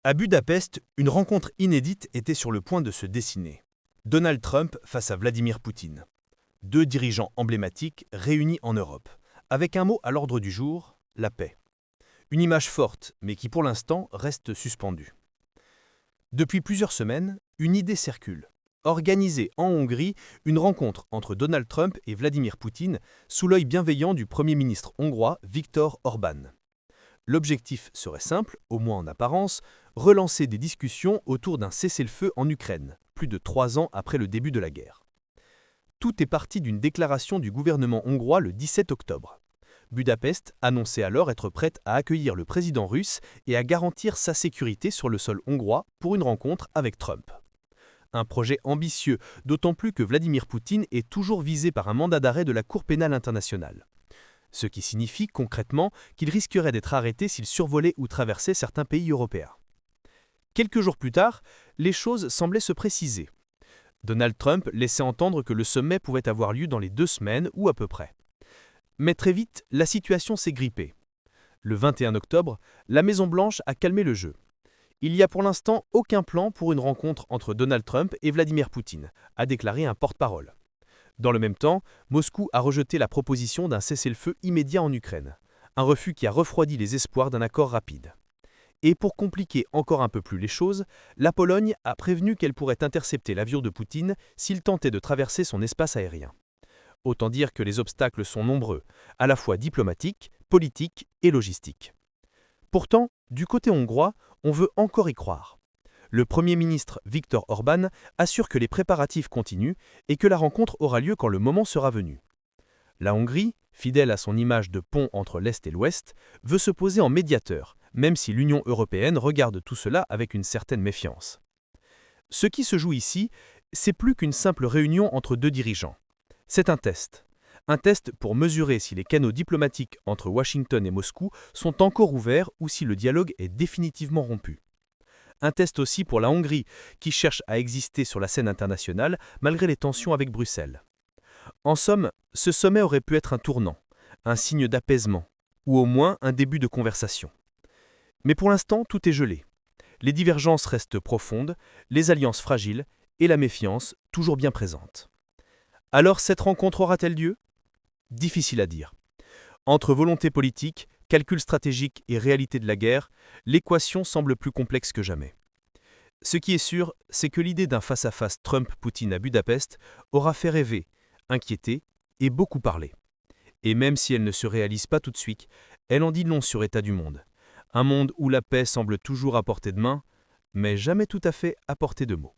À Budapest, une rencontre inédite était sur le point de se dessiner. Donald Trump face à Vladimir Poutine. Deux dirigeants emblématiques réunis en Europe, avec un mot à l'ordre du jour, la paix. Une image forte, mais qui pour l'instant reste suspendue. Depuis plusieurs semaines, une idée circule. Organiser en Hongrie une rencontre entre Donald Trump et Vladimir Poutine sous l'œil bienveillant du Premier ministre hongrois Viktor Orban. L'objectif serait simple, au moins en apparence, relancer des discussions autour d'un cessez-le-feu en Ukraine, plus de 3 ans après le début de la guerre. Tout est parti d'une déclaration du gouvernement hongrois le 17 octobre. Budapest annonçait alors être prête à accueillir le président russe et à garantir sa sécurité sur le sol hongrois pour une rencontre avec Trump. Un projet ambitieux, d'autant plus que Vladimir Poutine est toujours visé par un mandat d'arrêt de la Cour pénale internationale. Ce qui signifie concrètement qu'il risquerait d'être arrêté s'il survolait ou traversait certains pays européens. Quelques jours plus tard, les choses semblaient se préciser. Donald Trump laissait entendre que le sommet pouvait avoir lieu dans les 2 semaines ou à peu près. Mais très vite, la situation s'est grippée. Le 21 octobre, la Maison-Blanche a calmé le jeu. Il n'y a pour l'instant aucun plan pour une rencontre entre Donald Trump et Vladimir Poutine, a déclaré un porte-parole. Dans le même temps, Moscou a rejeté la proposition d'un cessez-le-feu immédiat en Ukraine, un refus qui a refroidi les espoirs d'un accord rapide. Et pour compliquer encore un peu plus les choses, la Pologne a prévenu qu'elle pourrait intercepter l'avion de Poutine s'il tentait de traverser son espace aérien. Autant dire que les obstacles sont nombreux, à la fois diplomatiques, politiques et logistiques. Pourtant, du côté hongrois, on veut encore y croire. Le Premier ministre Viktor Orban assure que les préparatifs continuent et que la rencontre aura lieu quand le moment sera venu. La Hongrie, fidèle à son image de pont entre l'Est et l'Ouest, veut se poser en médiateur, même si l'Union européenne regarde tout cela avec une certaine méfiance. Ce qui se joue ici, c'est plus qu'une simple réunion entre deux dirigeants. C'est un test. Un test pour mesurer si les canaux diplomatiques entre Washington et Moscou sont encore ouverts ou si le dialogue est définitivement rompu. Un test aussi pour la Hongrie, qui cherche à exister sur la scène internationale malgré les tensions avec Bruxelles. En somme, ce sommet aurait pu être un tournant, un signe d'apaisement, ou au moins un début de conversation. Mais pour l'instant, tout est gelé. Les divergences restent profondes, les alliances fragiles et la méfiance toujours bien présente. Alors cette rencontre aura-t-elle lieu ? Difficile à dire. Entre volonté politique, calcul stratégique et réalité de la guerre, l'équation semble plus complexe que jamais. Ce qui est sûr, c'est que l'idée d'un face-à-face Trump-Poutine à Budapest aura fait rêver, inquiéter et beaucoup parler. Et même si elle ne se réalise pas tout de suite, elle en dit long sur l'état du monde. Un monde où la paix semble toujours à portée de main, mais jamais tout à fait à portée de mots.